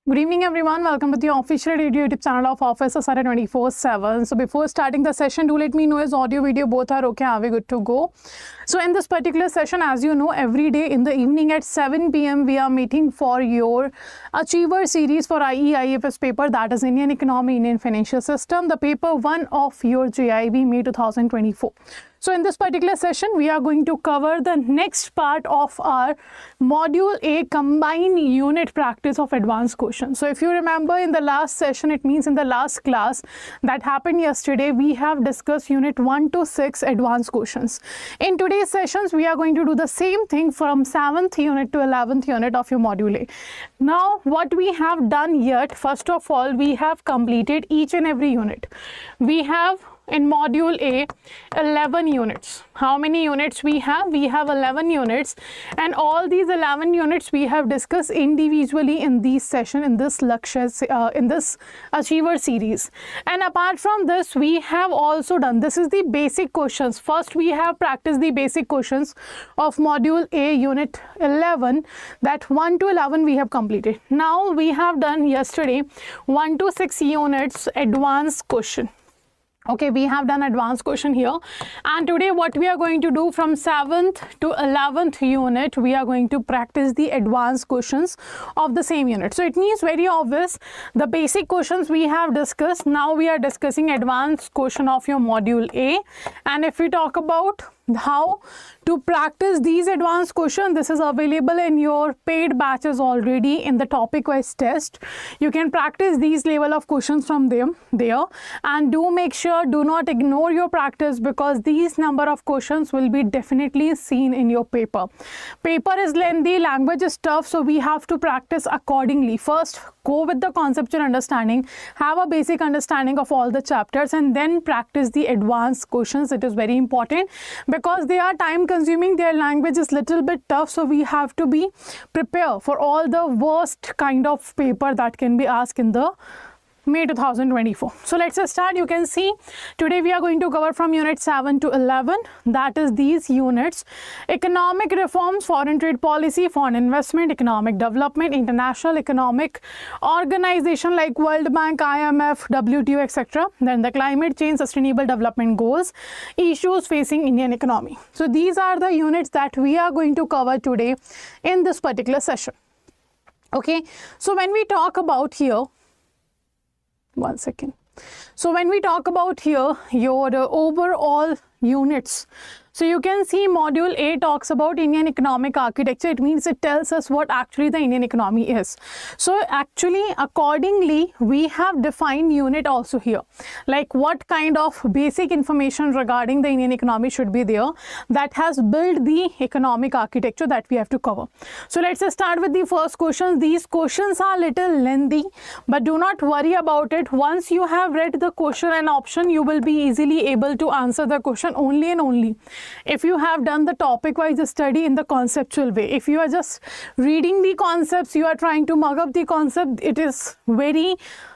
Good evening everyone, welcome to the official YouTube channel of Office Asara 24/7. So before starting the session, do let me know is audio video both are okay, are we good to go? So in this particular session, as you know, every day in the evening at 7 p.m. we are meeting for your Achiever series for IE IFS paper, that is Indian Economy, Indian Financial System, the paper 1 of your JAIIB May 2024. So in this particular session, we are going to cover the next part of our Module A combined unit practice of advanced questions. So if you remember in the last session, it means in the last class that happened yesterday, we have discussed unit 1 to 6 advanced questions. In today's sessions, we are going to do the same thing from 7th unit to 11th unit of your Module A. Now, what we have done yet, first of all, we have completed each and every unit. We have in Module A 11 units. How many units we have? We have 11 units, and all these 11 units we have discussed individually in this session, in this lectures, in this Achiever series. And apart from this, we have also done, this is the basic questions. First we have practiced the basic questions of Module A unit 11, that 1 to 11 we have completed. Now we have done yesterday 1 to 6 units advanced question. Okay, we have done advanced question here, and today what we are going to do from 7th to 11th unit, we are going to practice the advanced questions of the same unit. So it means very obvious, the basic questions we have discussed, now we are discussing advanced question of your Module A. And if we talk about how to practice these advanced questions, this is available in your paid batches already in the topic wise test. You can practice these level of questions from them there, and do make sure, do not ignore your practice, because these number of questions will be definitely seen in your paper. Paper is lengthy, language is tough, so we have to practice accordingly. First, go with the conceptual understanding, have a basic understanding of all the chapters, and then practice the advanced questions. It is very important because they are time consuming, their language is little bit tough, so we have to be prepared for all the worst kind of paper that can be asked in the May 2024. So let's start. You can see today we are going to cover from unit 7 to 11, that is these units: economic reforms, foreign trade policy, foreign investment, economic development, international economic organization like World Bank, IMF, WTO, etc. Then the climate change, sustainable development goals, issues facing Indian economy. So these are the units that we are going to cover today in this particular session. Okay, so when we talk about here, one second. So when we talk about here your overall units, so you can see Module A talks about Indian economic architecture. It means it tells us what actually the Indian economy is. So actually accordingly we have defined unit also here, like what kind of basic information regarding the Indian economy should be there, that has built the economic architecture that we have to cover. So let's start with the first question. These questions are little lengthy, but do not worry about it. Once you have read the question and option, you will be easily able to answer the question only and only if you have done the topic wise study in the conceptual way. If you are just reading the concepts, you are trying to mug up the concept, it is very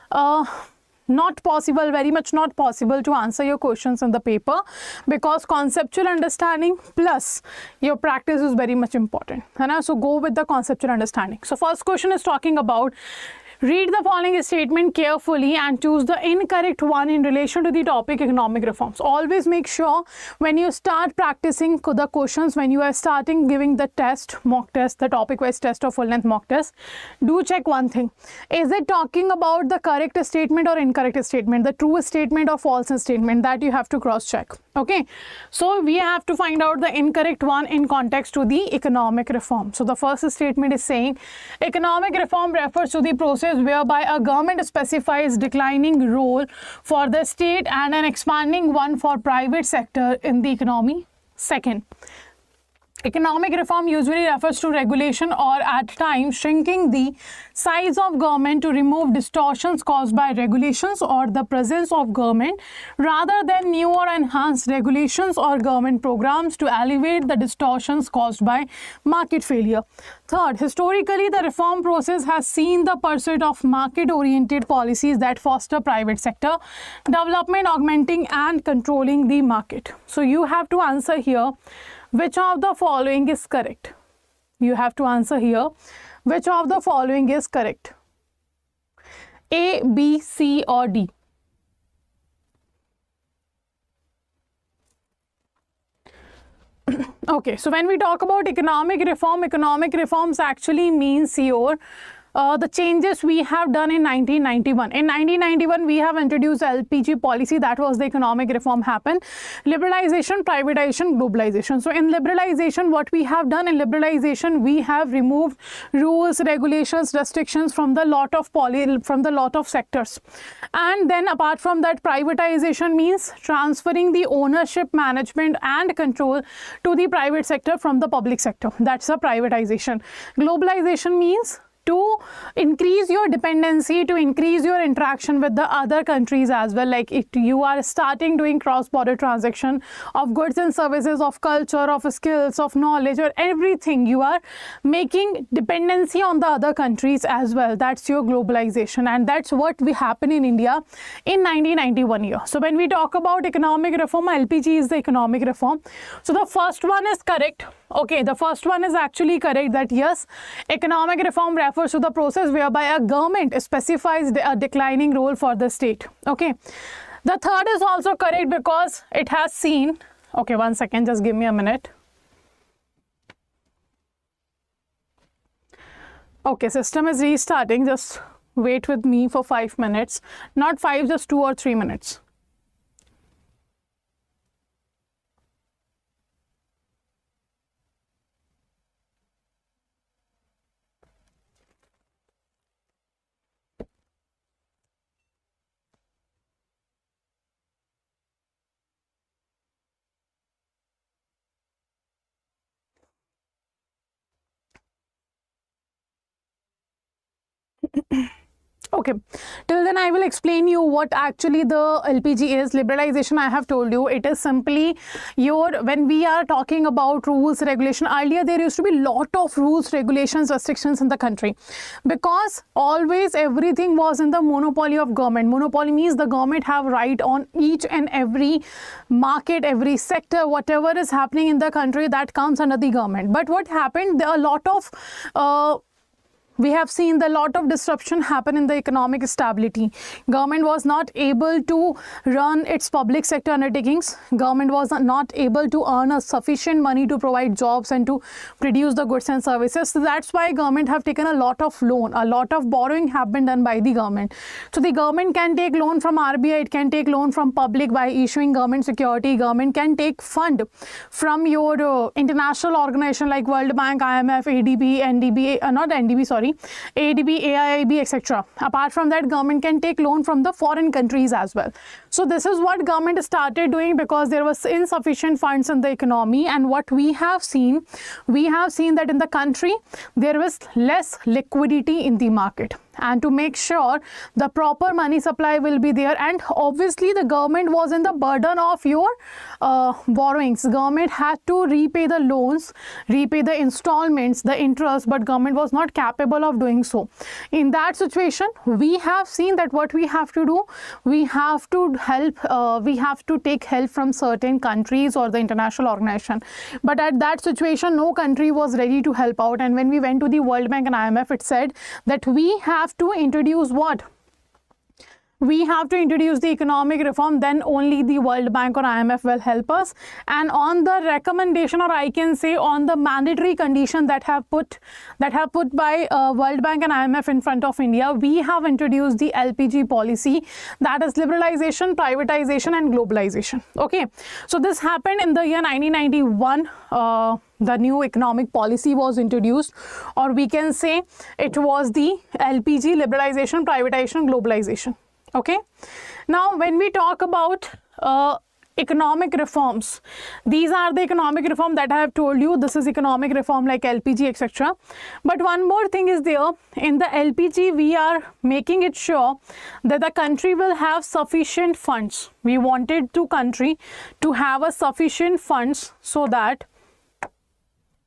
not possible, very much not possible to answer your questions in the paper, because conceptual understanding plus your practice is very much important. So go with the conceptual understanding. So first question is talking about, read the following statement carefully and choose the incorrect one in relation to the topic economic reforms. Always make sure when you start practicing the questions, when you are starting giving the test, mock test, the topic wise test or full length mock test, do check one thing. Is it talking about the correct statement or incorrect statement, the true statement or false statement? That you have to cross check. Okay, so we have to find out the incorrect one in context to the economic reform. So the first statement is saying economic reform refers to the process whereby a government specifies declining role for the state and an expanding one for private sector in the economy. Second, economic reform usually refers to regulation or at times shrinking the size of government to remove distortions caused by regulations or the presence of government, rather than new or enhanced regulations or government programs to alleviate the distortions caused by market failure. Third, historically the reform process has seen the pursuit of market-oriented policies that foster private sector development, augmenting and controlling the market. So you have to answer here, which of the following is correct? You have to answer here, which of the following is correct? A, B, C or D? Okay, so when we talk about economic reforms actually means here the changes we have done in 1991. In 1991, we have introduced LPG policy. That was the economic reform happened. Liberalization, privatization, globalization. So in liberalization, what we have done in liberalization, we have removed rules, regulations, restrictions from the lot of sectors. And then apart from that, privatization means transferring the ownership, management and control to the private sector from the public sector. That's a privatization. Globalization means to increase your dependency, to increase your interaction with the other countries as well. Like if you are starting doing cross-border transaction of goods and services, of culture, of skills, of knowledge or everything, you are making dependency on the other countries as well. That's your globalization, and that's what we happen in India in 1991 year. So when we talk about economic reform, LPG is the economic reform. So the first one is correct. Okay, the first one is actually correct, that yes, economic reform refers to the process whereby a government specifies a declining role for the state. Okay, the third is also correct because it has seen, okay, 1 second, just give me a minute. Okay, system is restarting, just wait with me for 5 minutes, not 5, just 2 or 3 minutes. Okay, till then I will explain you what actually the LPG is. Liberalization, I have told you, it is simply your, when we are talking about rules, regulation, earlier there used to be lot of rules, regulations, restrictions in the country because always everything was in the monopoly of government. Monopoly means the government have right on each and every market, every sector, whatever is happening in the country, that comes under the government. But what happened, there are a lot of we have seen the lot of disruption happen in the economic stability. Government was not able to run its public sector undertakings. Government was not able to earn a sufficient money to provide jobs and to produce the goods and services. So that's why government have taken a lot of loan, a lot of borrowing have been done by the government. So the government can take loan from RBI, it can take loan from public by issuing government security. Government can take fund from your international organization like World Bank, IMF, ADB, NDB, not NDB, sorry, ADB, AIIB, etc. Apart from that, government can take loan from the foreign countries as well. So this is what government started doing because there was insufficient funds in the economy, and what we have seen that in the country there was less liquidity in the market. And to make sure the proper money supply will be there, and obviously the government was in the burden of your borrowings. Government had to repay the loans, repay the installments, the interest, but government was not capable of doing so. In that situation, we have seen that what we have to do, we have to help, we have to take help from certain countries or the international organization. But at that situation, no country was ready to help out. And when we went to the World Bank and IMF, it said that we have to introduce what? We have to introduce the economic reform, then only the World Bank or IMF will help us. And on the recommendation, or I can say on the mandatory condition that have put by World Bank and IMF in front of India, we have introduced the LPG policy, that is liberalization, privatization and globalization. Okay, so this happened in the year 1991. The new economic policy was introduced, or we can say it was the LPG, liberalization, privatization, globalization. Okay, now when we talk about economic reforms, these are the economic reform that I have told you. This is economic reform like LPG, etc. But one more thing is there. In the LPG, we are making it sure that the country will have sufficient funds. We wanted the country to have a sufficient funds so that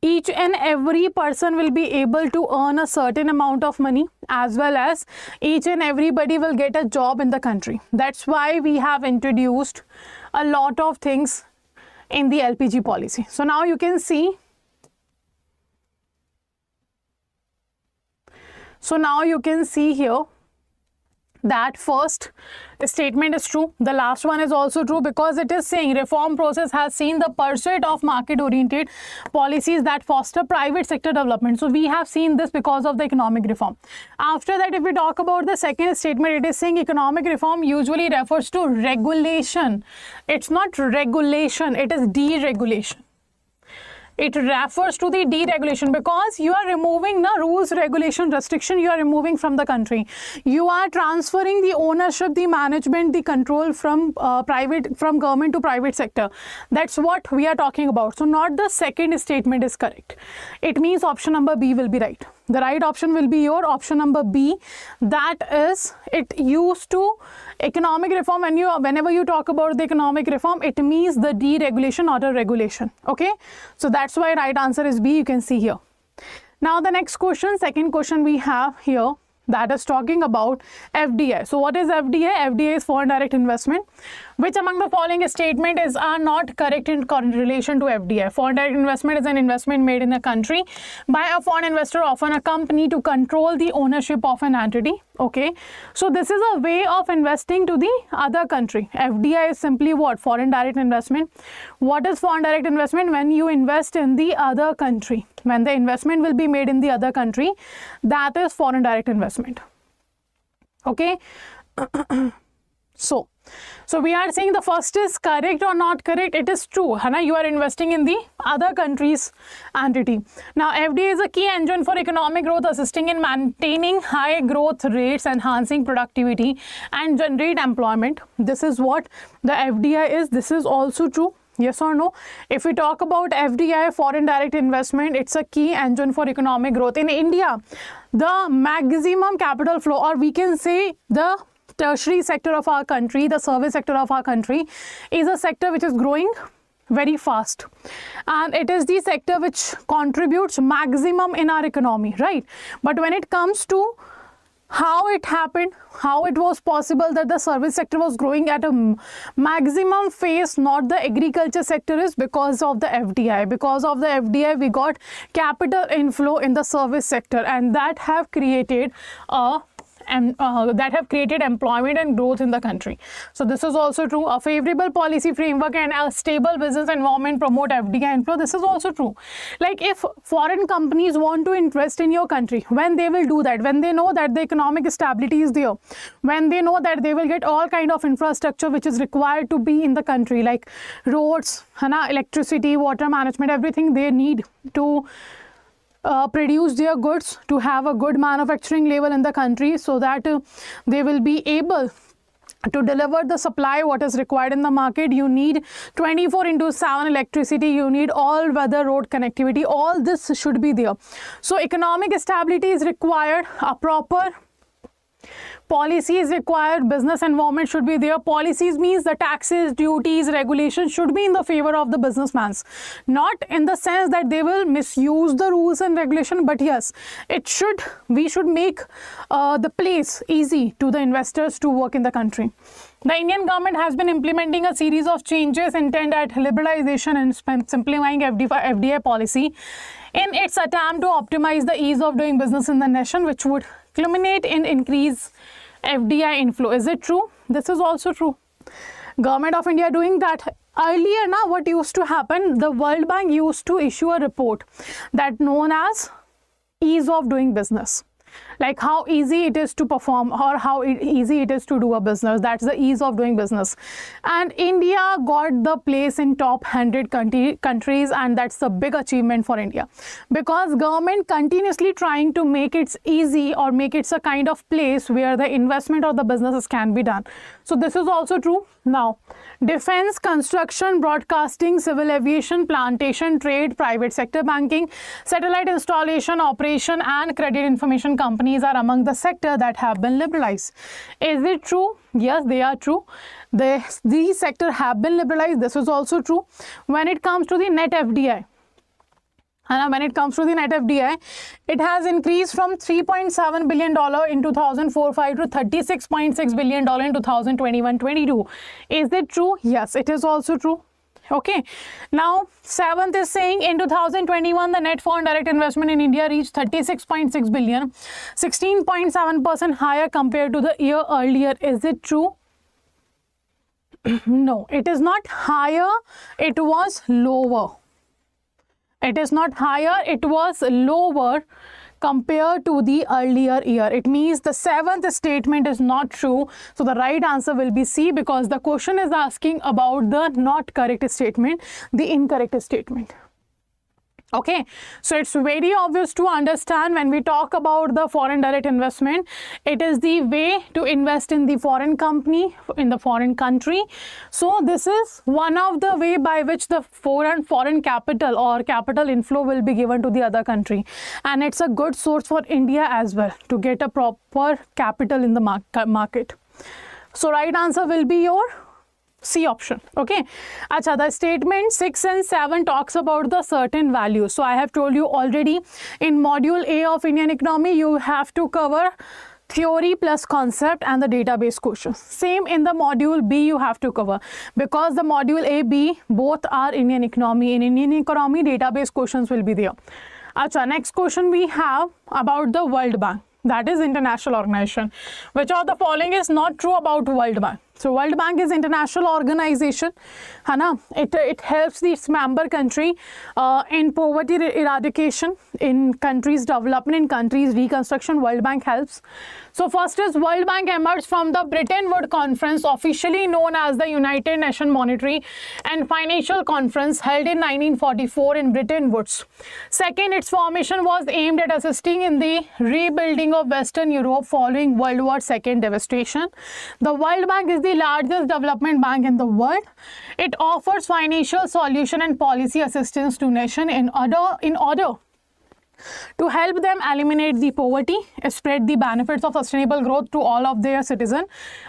each and every person will be able to earn a certain amount of money, as well as each and everybody will get a job in the country. That's why we have introduced a lot of things in the LPG policy. So now you can see. So now you can see here that first statement is true. The last one is also true, because it is saying reform process has seen the pursuit of market oriented policies that foster private sector development. So we have seen this because of the economic reform. After that, if we talk about the second statement, it is saying economic reform usually refers to regulation. It's not regulation, it is deregulation. It refers to the deregulation, because you are removing the rules, regulation, restriction, you are removing from the country. You are transferring the ownership, the management, the control from government to private sector. That's what we are talking about. So not the second statement is correct. It means option number B will be right. The right option will be your option number B. That is, it used to economic reform. Whenever you talk about the economic reform, it means the deregulation, not a regulation. Okay, so that's why right answer is B. You can see here. Now the next question, second question we have here, that is talking about FDI. So what is FDI? FDI is foreign direct investment. Which among the following statements are not correct in relation to FDI? Foreign direct investment is an investment made in a country by a foreign investor, often a company, to control the ownership of an entity. Okay, so this is a way of investing to the other country. FDI is simply what? Foreign direct investment. What is foreign direct investment? When you invest in the other country, when the investment will be made in the other country, that is foreign direct investment. Okay. So we are saying the first is correct or not correct. It is true. You are investing in the other country's entity. Now FDI is a key engine for economic growth, assisting in maintaining high growth rates, enhancing productivity and generate employment. This is what the FDI is. This is also true. Yes or no? If we talk about FDI, foreign direct investment, it's a key engine for economic growth. In India, the maximum capital flow, or we can say the tertiary sector of our country, the service sector of our country, is a sector which is growing very fast, and it is the sector which contributes maximum in our economy, right? But when it comes to how it happened, how it was possible that the service sector was growing at a maximum phase, not the agriculture sector, is because of the FDI. Because of the FDI, we got capital inflow in the service sector, and that have created employment and growth in the country. So this is also true. A favorable policy framework and a stable business environment promote FDI inflow. This is also true. Like if foreign companies want to invest in your country, when they will do that? When they know that the economic stability is there, when they know that they will get all kind of infrastructure which is required to be in the country, like roads, electricity, water management, everything they need to produce their goods, to have a good manufacturing level in the country, so that they will be able to deliver the supply what is required in the market. You need 24/7 electricity, you need all weather road connectivity, all this should be there. So economic stability is required, a proper policy is required, business environment should be there. Policies means the taxes, duties, regulations should be in the favor of the businessmen, not in the sense that they will misuse the rules and regulation, but yes, we should make the place easy to the investors to work in the country. The Indian government has been implementing a series of changes intended at liberalization and simplifying FDI policy in its attempt to optimize the ease of doing business in the nation, which would culminate in increase FDI inflow. Is it true? This is also true. Government of India doing that. Earlier, now what used to happen, the World Bank used to issue a report that known as ease of doing business. Like how easy it is to perform or how easy it is to do a business. That's the ease of doing business. And India got the place in top 100 countries, and that's a big achievement for India, because government continuously trying to make it easy or make it a kind of place where the investment or the businesses can be done. So this is also true. Now, defense, construction, broadcasting, civil aviation, plantation, trade, private sector banking, satellite installation, operation and credit information companies are among the sector that have been liberalized. Is it true? Yes, they are true. These sectors have been liberalized. This is also true. When it comes to the net FDI, it has increased from $3.7 billion in 2004-05 to $36.6 billion in 2021-22. Is it true? Yes, it is also true. Okay, now 7th is saying in 2021 the net foreign direct investment in India reached 36.6 billion, 16.7% higher compared to the year earlier. Is it true? No, it is not higher, it was lower. It is not higher, it was lower compared to the earlier year. It means the 7th statement is not true. So the right answer will be C, because the question is asking about the not correct statement, the incorrect statement. Okay, so it's very obvious to understand when we talk about the foreign direct investment, it is the way to invest in the foreign company, in the foreign country. So this is one of the way by which the foreign capital or capital inflow will be given to the other country, and it's a good source for India as well to get a proper capital in the market. So right answer will be your C option. Okay, acha, the statement 6 and 7 talks about the certain values. So I have told you already, in module A of Indian economy you have to cover theory plus concept and the database questions. Same in the module B you have to cover, because the module A, B both are Indian economy. In Indian economy database questions will be there. Acha, next question we have about the World Bank, that is international organization. Which of the following is not true about World Bank? So World Bank is international organization, है ना? It helps its member country in poverty eradication, in countries development, in countries reconstruction. World Bank helps. So first is World Bank emerged from the Bretton Woods Conference, officially known as the United Nations Monetary and Financial Conference, held in 1944 in Bretton Woods. Second, its formation was aimed at assisting in the rebuilding of Western Europe following World War II devastation. The World Bank is the largest development bank in the world. It offers financial solution and policy assistance to nations in order to help them eliminate the poverty, spread the benefits of sustainable growth to all of their citizens.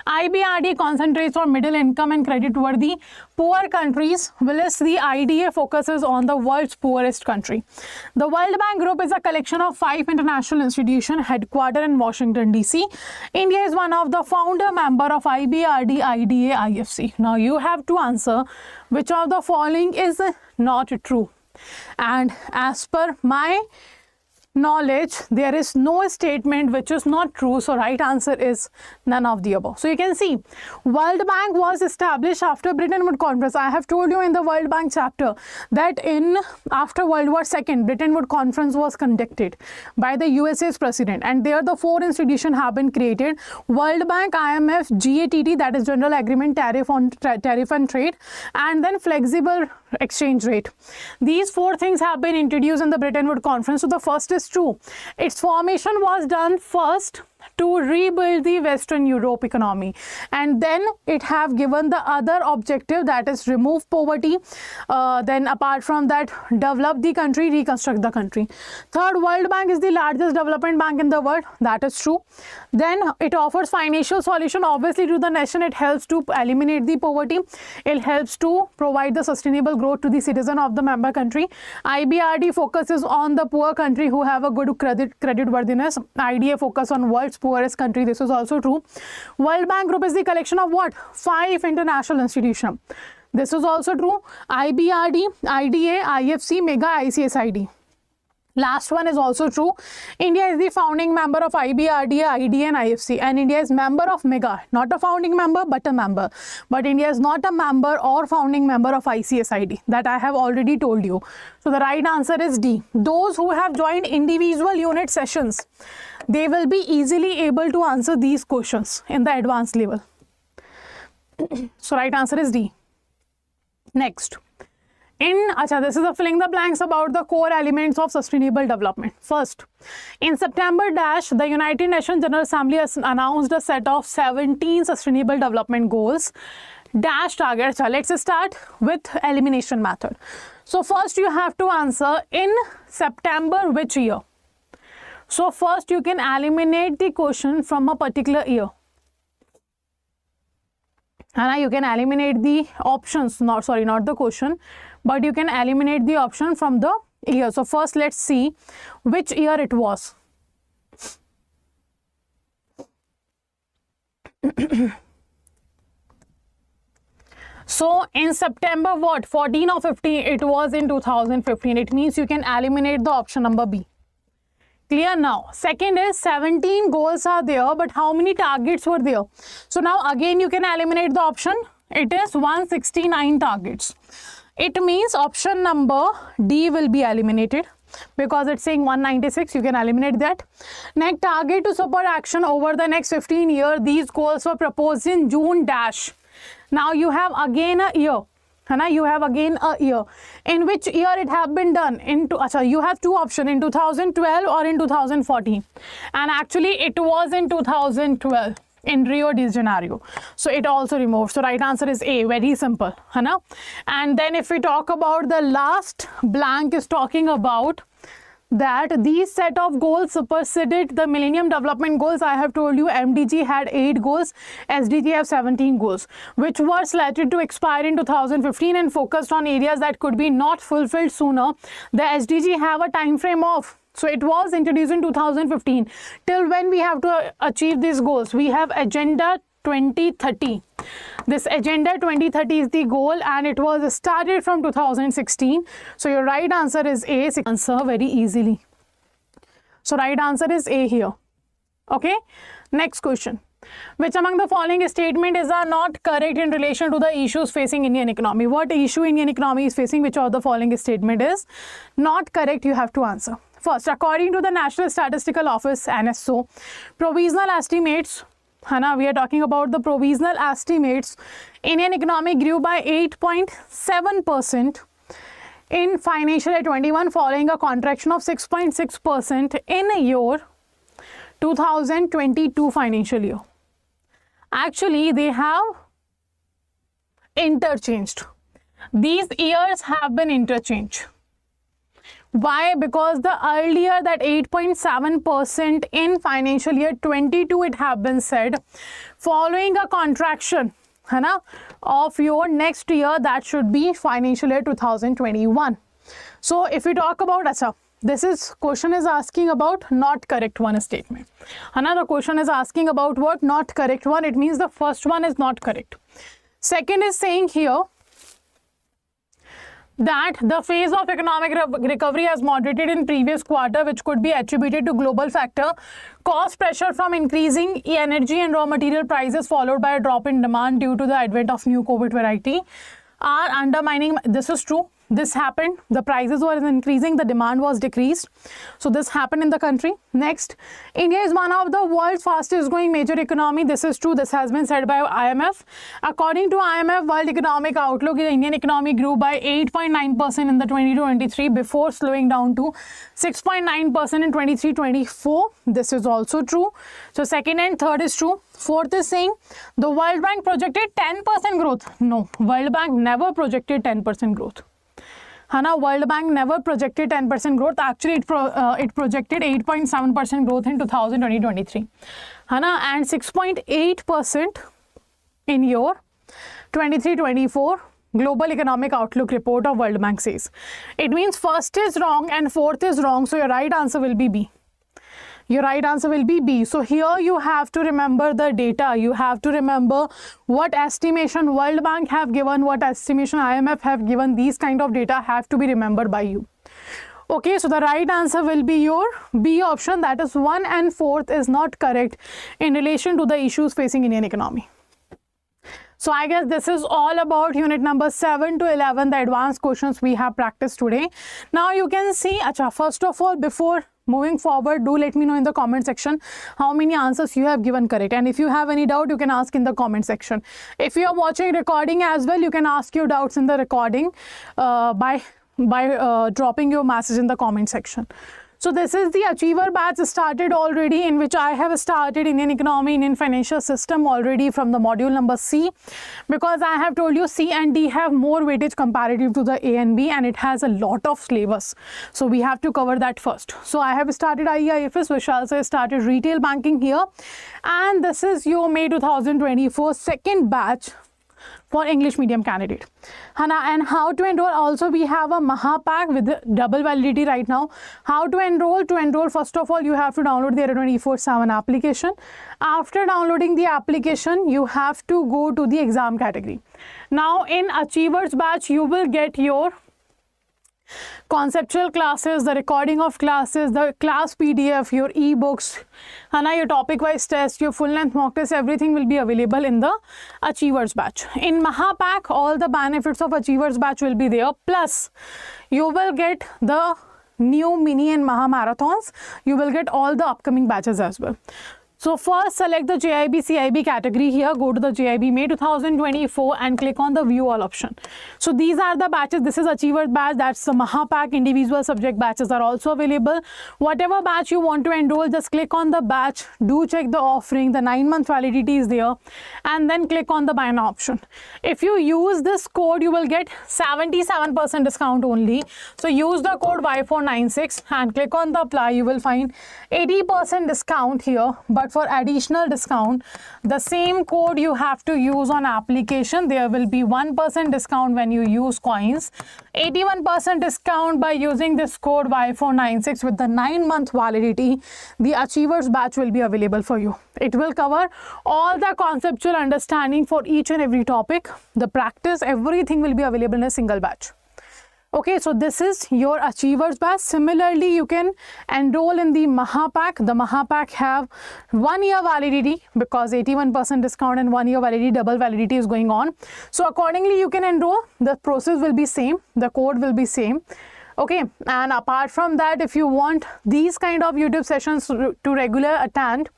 IBRD concentrates on middle income and credit-worthy poor countries, whilst the IDA focuses on the world's poorest country. The World Bank Group is a collection of 5 international institutions headquartered in Washington, D.C. India is one of the founder member of IBRD, IDA, IFC. Now you have to answer which of the following is not true. And as per my knowledge, there is no statement which is not true. So right answer is none of the above. So you can see World Bank was established after Bretton Woods Conference. I have told you in the World Bank chapter that after World War II, Bretton Woods Conference was conducted by the USA's president, and there the 4 institutions have been created: World Bank, IMF, GATT, that is General Agreement Tariff and Trade, and then Flexible Exchange Rate. These 4 things have been introduced in the Bretton Woods Conference. So the first is true. Its formation was done first to rebuild the Western Europe economy, and then it have given the other objective, that is remove poverty, then apart from that develop the country, reconstruct the country. Third, World Bank is the largest development bank in the world. That is true. Then it offers financial solution obviously to the nation. It helps to eliminate the poverty. It helps to provide the sustainable growth to the citizen of the member country. IBRD focuses on the poor country who have a good credit worthiness. IDA focus on world's poorest country. This is also true. World Bank Group is the collection of what? 5 international institutions. This is also true. IBRD, IDA, IFC, MEGA, ICSID. Last one is also true. India is the founding member of IBRD, IDA and IFC, and India is member of MEGA, not a founding member but a member. But India is not a member or founding member of ICSID. That I have already told you. So the right answer is D. Those who have joined individual unit sessions, they will be easily able to answer these questions in the advanced level. So right answer is D. Next. This is a filling the blanks about the core elements of sustainable development. First, in September the United Nations General Assembly has announced a set of 17 sustainable development goals targets. Let's start with elimination method. So first you have to answer in September which year. So first you can eliminate the question from a particular year. And you can eliminate the options, not the question, but you can eliminate the option from the year. So first let's see which year it was. So in September what, 14 or 15? It was in 2015. It means you can eliminate the option number B. Clear now? Second is 17 goals are there, but how many targets were there? So now again you can eliminate the option. It is 169 targets. It means option number D will be eliminated because it's saying 196. You can eliminate that. Next, target to support action over the next 15 years. These goals were proposed in June dash. Now you have again a year. You have again a year. In which year it have been done? You have two options, in 2012 or in 2014. And actually it was in 2012 in Rio de Janeiro. So it also removed. So right answer is A. Very simple. And then if we talk about the last blank, is talking about that these set of goals superseded the Millennium Development Goals. I have told you MDG had 8 goals, SDG have 17 goals, which were slated to expire in 2015 and focused on areas that could be not fulfilled sooner. The SDG have a time frame of, so it was introduced in 2015. Till when we have to achieve these goals? We have Agenda 2030. This Agenda 2030 is the goal and it was started from 2016. So your right answer is A. Answer very easily. So right answer is A here. Okay. Next question. Which among the following statements are not correct in relation to the issues facing Indian economy? What issue Indian economy is facing? Which of the following statement is not correct? You have to answer. First, according to the National Statistical Office NSO, provisional estimates, we are talking about the provisional estimates, Indian economy grew by 8.7% in financial year 21 following a contraction of 6.6% in your 2022 financial year. Actually, they have interchanged. These years have been interchanged. Why? Because the earlier that 8.7% in financial year 22 it have been said following a contraction of your next year, that should be financial year 2021. So if we talk about this is question is asking about not correct one statement. Another question is asking about what? Not correct one. It means the first one is not correct. Second is saying here that the phase of economic recovery has moderated in previous quarter, which could be attributed to global factor, cost pressure from increasing energy and raw material prices followed by a drop in demand due to the advent of new COVID variety, are undermining. This is true. This happened. The prices were increasing, the demand was decreased. So this happened in the country. Next, India is one of the world's fastest growing major economy. This is true. This has been said by IMF. According to IMF World Economic Outlook, the Indian economy grew by 8.9% in the 22-23 before slowing down to 6.9% in 23-24. This is also true. So second and third is true. Fourth is saying the World Bank projected 10% growth. No, World Bank never projected 10% growth. World Bank never projected 10% growth. Actually, it projected 8.7% growth in 2020-23. And 6.8% in your 23-24 Global Economic Outlook report of World Bank says. It means first is wrong and fourth is wrong. So your right answer will be B. Your right answer will be B. So here you have to remember the data. You have to remember what estimation World Bank have given, what estimation IMF have given. These kind of data have to be remembered by you. Okay, so the right answer will be your B option. That is 1 and 4th is not correct in relation to the issues facing Indian economy. So I guess this is all about unit number 7 to 11, the advanced questions we have practiced today. Now you can see, first of all, before moving forward, do let me know in the comment section how many answers you have given correct. And if you have any doubt, you can ask in the comment section. If you are watching recording as well, you can ask your doubts in the recording by dropping your message in the comment section. So this is the Achiever batch started already, in which I have started Indian economy, Indian financial system already from the module number C, because I have told you C and D have more weightage comparative to the A and B, and it has a lot of syllabus. So we have to cover that first. So I have started IFS, which also started retail banking here, and this is your May 2024 second batch. for English medium candidate. And how to enroll? Also, we have a Mahapack with double validity right now. How to enroll? To enroll, first of all, you have to download the Adda 24/7 application. After downloading the application, you have to go to the exam category. Now, in Achievers batch, you will get your conceptual classes, the recording of classes, the class PDF, your ebooks, and your topic wise test, your full length mock test, everything will be available in the Achievers batch. In Mahapack, all the benefits of Achievers batch will be there, plus you will get the new mini and Maha marathons. You will get all the upcoming batches as well. So first, select the JAIIB CIB category here, go to the JAIIB May 2024 and click on the view all option. So these are the batches. This is Achievers batch, that's the Mahapack. Individual subject batches are also available. Whatever batch you want to enroll, just click on the batch, do check the offering, the 9-month validity is there, and then click on the buy now option. If you use this code, you will get 77% discount only. So use the code Y496 and click on the apply. You will find 80% discount here, but for additional discount, the same code you have to use on application. There will be 1% discount when you use coins, 81% discount by using this code Y496 with the 9-month validity. The Achievers batch will be available for you. It will cover all the conceptual understanding for each and every topic. The practice, everything will be available in a single batch. Okay, so this is your Achievers batch. Similarly, you can enroll in the Mahapack. The Mahapack have 1 year validity because 81% discount and 1 year validity, double validity is going on. So accordingly, you can enroll. The process will be same. The code will be same. Okay, and apart from that, if you want these kind of YouTube sessions to regular attend,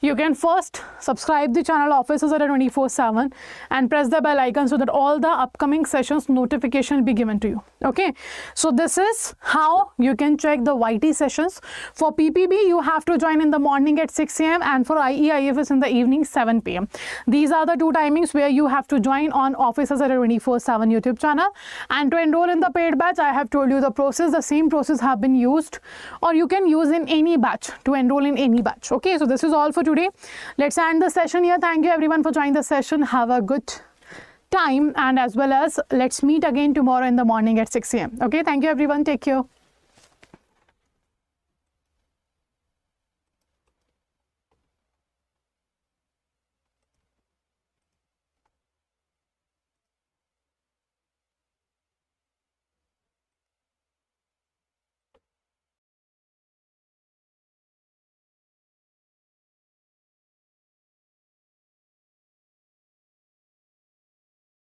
you can first subscribe the channel Officers Adda 24/7 and press the bell icon so that all the upcoming sessions notification will be given to you. Okay, so this is how you can check the YT sessions. For PPB, you have to join in the morning at 6 AM and for IE IFS in the evening 7 PM. These are the two timings where you have to join on Officers Adda 24/7 YouTube channel. And to enroll in the paid batch, I have told you the process. The same process have been used, or you can use in any batch to enroll in any batch. Okay, so this is all for today. Let's end the session here. Thank you everyone for joining the session. Have a good time, and as well as let's meet again tomorrow in the morning at 6 AM. Okay, thank you everyone. Take care.